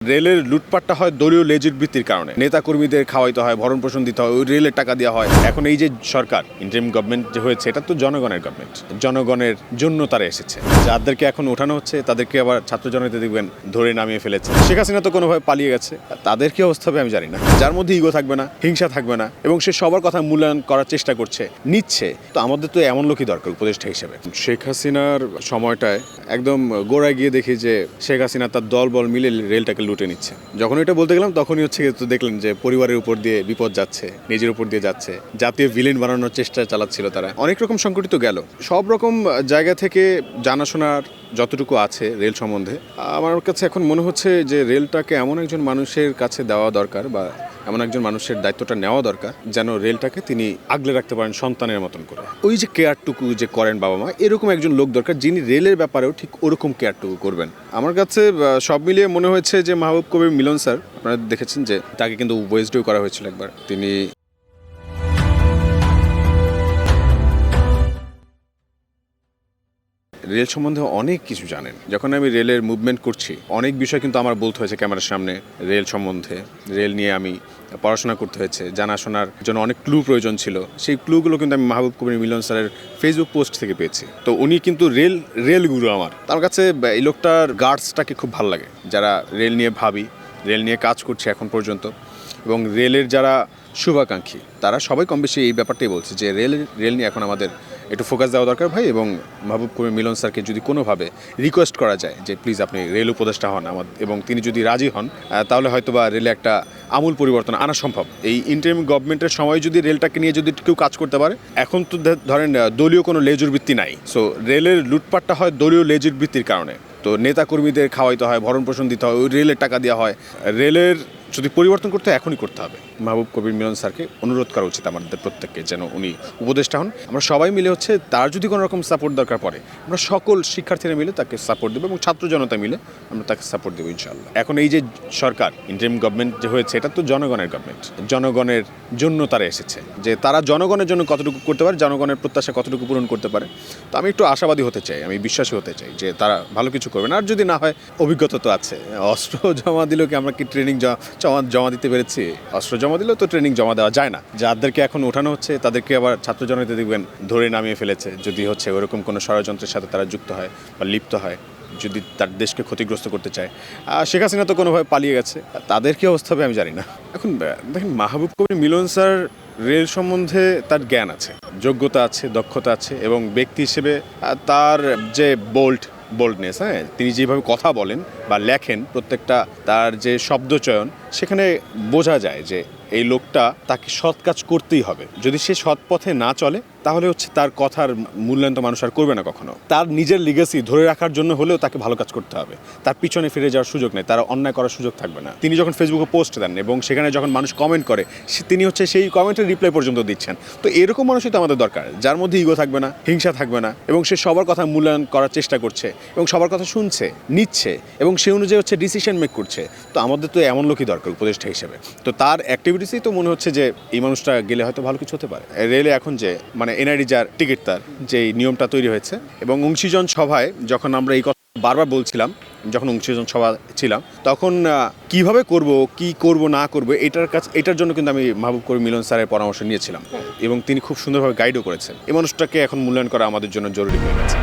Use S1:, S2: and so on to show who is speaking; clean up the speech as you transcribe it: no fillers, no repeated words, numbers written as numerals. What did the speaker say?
S1: রেলের লুটপাটটা হয় দলীয় লেজুর বৃত্তির কারণে। নেতা কর্মীদের খাওয়াইতে হয়, ভরণ পোষণ দিতে হয়, ওই রেলের টাকা দেওয়া হয়। এখন এই যে সরকার ইন্টারিম গভর্নমেন্ট যে হয়েছে, এটা তো জনগণের গভর্নমেন্ট, জনগণের জন্য তারা এসেছে। যাদেরকে এখন ওঠানো হচ্ছে তাদেরকে আবার ছাত্র জনতা দেখবেন ধরে নামিয়ে ফেলেছে। শেখ হাসিনা তো কোনোভাবে পালিয়ে গেছে, তাদের কি অবস্থা হবে আমি জানি না। যার মধ্যে ইগো থাকবে না, হিংসা থাকবে না, এবং সে সবার কথা মূল্যায়ন করার চেষ্টা করছে, নিচ্ছে। তো আমাদের তো এমন লোকই দরকার উপদেষ্টা হিসেবে। শেখ হাসিনার সময়টায় একদম গোড়ায় গিয়ে দেখি যে শেখ হাসিনা তার দলবল মিলে রেলটাকে লুটে নিচ্ছে। যখন এটা বলতে গেলাম তখনই হচ্ছে তো দেখলেন যে পরিবারের উপর দিয়ে বিপদ যাচ্ছে, নিজের উপর দিয়ে যাচ্ছে, জাতীয় ভিলেন বানানোর চেষ্টা চালাচ্ছিল তারা। অনেক রকম সংকটিত গেল। সব রকম জায়গা থেকে জানাশোনার যতটুকু আছে রেল সম্বন্ধে, আমার কাছে এখন মনে হচ্ছে যে রেলটাকে এমন একজন মানুষের কাছে দেওয়া দরকার, বা এমন একজন মানুষের দায়িত্বটা নেওয়া দরকার যেন রেলটাকে তিনি আগলে রাখতে পারেন সন্তানের মতন করে। ওই যে কেয়ারটুকু যে করেন বাবা মা, এরকম একজন লোক দরকার যিনি রেলের ব্যাপারেও ঠিক ওরকম কেয়ারটুকু করবেন। আমার কাছে সব মিলিয়ে মনে হয়েছে যে মাহবুব কবির মিলন স্যার, আপনারা দেখেছেন যে তাকে কিন্তু ওয়েসডেও করা হয়েছিল একবার। তিনি রেল সম্বন্ধে অনেক কিছু জানেন। যখন আমি রেলের মুভমেন্ট করছি, অনেক বিষয় কিন্তু আমার বলতে হয়েছে ক্যামেরার সামনে। রেল সম্বন্ধে, রেল নিয়ে আমি পড়াশোনা করতে হয়েছে, জানাশোনার জন্য অনেক ক্লু প্রয়োজন ছিল। সেই ক্লুগুলো কিন্তু আমি মাহবুব কবির মিলন স্যারের ফেসবুক পোস্ট থেকে পেয়েছি। তো উনি কিন্তু রেল গুরু আমার। তার কাছে এই লোকটার গার্ডসটাকে খুব ভালো লাগে, যারা রেল নিয়ে ভাবি, রেল নিয়ে কাজ করছে এখন পর্যন্ত, এবং রেলের যারা শুভাকাঙ্ক্ষী তারা সবাই কম বেশি এই ব্যাপারটাই বলছে যে রেল নিয়ে এখন আমাদের একটু ফোকাস দেওয়া দরকার ভাই। এবং মাহবুব কবির মিলন স্যারকে যদি কোনোভাবে রিকোয়েস্ট করা যায় যে প্লিজ আপনি রেল উপদেষ্টা হন এবং তিনি যদি রাজি হন, তাহলে হয়তো বা রেলে একটা আমূল পরিবর্তন আনা সম্ভব। এই ইন্টারিম গভর্নমেন্টের সময় যদি রেলটাকে নিয়ে যদি কেউ কাজ করতে পারে, এখন তো ধরেন দলীয় কোনো লেজুর বৃত্তি নাই। সো রেলের লুটপাটটা হয় দলীয় লেজুর বৃত্তির কারণে। তো নেতা কর্মীদের খাওয়াইতে হয়, ভরণ পোষণ দিতে হয়, ওই রেলের টাকা দেওয়া হয়। রেলের যদি পরিবর্তন করতে এখনই করতে হবে। মাহবুব কবির মিলন স্যারকে অনুরোধ করা উচিত আমাদের প্রত্যেককে যেন উনি উপদেষ্টা হন। আমরা সবাই মিলে হচ্ছে তার যদি কোনো রকম সাপোর্ট দরকার পড়ে, আমরা সকল শিক্ষার্থীরা মিলে তাকে সাপোর্ট দেবো, এবং ছাত্র জনতা মিলে আমরা তাকে সাপোর্ট দেবো ইনশাআল্লাহ। এখন এই যে সরকার ইন্টারিম গভর্নমেন্ট যে হয়েছে, এটা তো জনগণের গভর্নমেন্ট, জনগণের জন্য তারা এসেছে। যে তারা জনগণের জন্য কতটুকু করতে পারে, জনগণের প্রত্যাশা কতটুকু পূরণ করতে পারে, তো আমি একটু আশাবাদী হতে চাই, আমি বিশ্বাসী হতে চাই যে তারা ভালো কিছু করবেন। আর যদি না হয়, অভিজ্ঞতা তো আছে। অস্ত্র জমা দিলেও কি আমরা কি ট্রেনিং জমা দিতে পেরেছি? অস্ত্র জমা দিলেও তো ট্রেনিং জমা দেওয়া যায় না। যাদেরকে এখন ওঠানো হচ্ছে তাদেরকে আবার ছাত্র জনতা দেখবেন ধরে নামিয়ে ফেলেছে, যদি হচ্ছে ওরকম কোনো ষড়যন্ত্রের সাথে তারা যুক্ত হয় বা লিপ্ত হয়, যদি তার দেশকে ক্ষতিগ্রস্ত করতে চায়। শেখ হাসিনা তো কোনোভাবে পালিয়ে গেছে, তাদের কি অবস্থা হবে আমি জানি না। এখন দেখেন, মাহবুব কবির মিলন স্যার রেল সম্বন্ধে তার জ্ঞান আছে, যোগ্যতা আছে, দক্ষতা আছে, এবং ব্যক্তি হিসেবে তার যে বোল্ডনেস, হ্যাঁ, তিনি যেভাবে কথা বলেন বা লেখেন, প্রত্যেকটা তার যে শব্দচয়ন, সেখানে বোঝা যায় যে এই লোকটা তাকে সৎ কাজ করতেই হবে। যদি সে সৎ পথে না চলে, তাহলে হচ্ছে তার কথার মূল্যায়ন তো মানুষ আর করবে না কখনো। তার নিজের লিগেসি ধরে রাখার জন্য হলেও তাকে ভালো কাজ করতে হবে। তার পিছনে ফিরে যাওয়ার সুযোগ নেই, তার অন্যায় করার সুযোগ থাকবে না। তিনি যখন ফেসবুকে পোস্ট দেন এবং সেখানে যখন মানুষ কমেন্ট করে, তিনি হচ্ছে সেই কমেন্টের রিপ্লাই পর্যন্ত দিচ্ছেন। তো এরকম মানুষই তো আমাদের দরকার, যার মধ্যে ইগো থাকবে না, হিংসা থাকবে না, এবং সে সবার কথা মূল্যায়ন করার চেষ্টা করছে, এবং সবার কথা শুনছে, নিচ্ছে, এবং সে অনুযায়ী হচ্ছে ডিসিশন মেক করছে। তো আমাদের তো এমন লোকই দরকার উপদেষ্টা হিসেবে। তো তার অ্যাক্টিভিটিসই তো মনে হচ্ছে যে এই মানুষটা গেলে হয়তো ভালো কিছু হতে পারে। রেলে এখন যে এনআইডি যার টিকিট, তার যে নিয়মটা তৈরি হয়েছে, এবং অংশীজন সভায় যখন আমরা এই কথা বারবার বলছিলাম, যখন অংশীজন সভা ছিলাম, তখন কিভাবে করব, কি করব না করব, এটার জন্য কিন্তু আমি মাহবুব কবির মিলন স্যারের পরামর্শ নিয়েছিলাম, এবং তিনি খুব সুন্দরভাবে গাইডও করেছেন। এই মানুষটাকে এখন মূল্যায়ন করা আমাদের জন্য জরুরি হয়ে গেছে।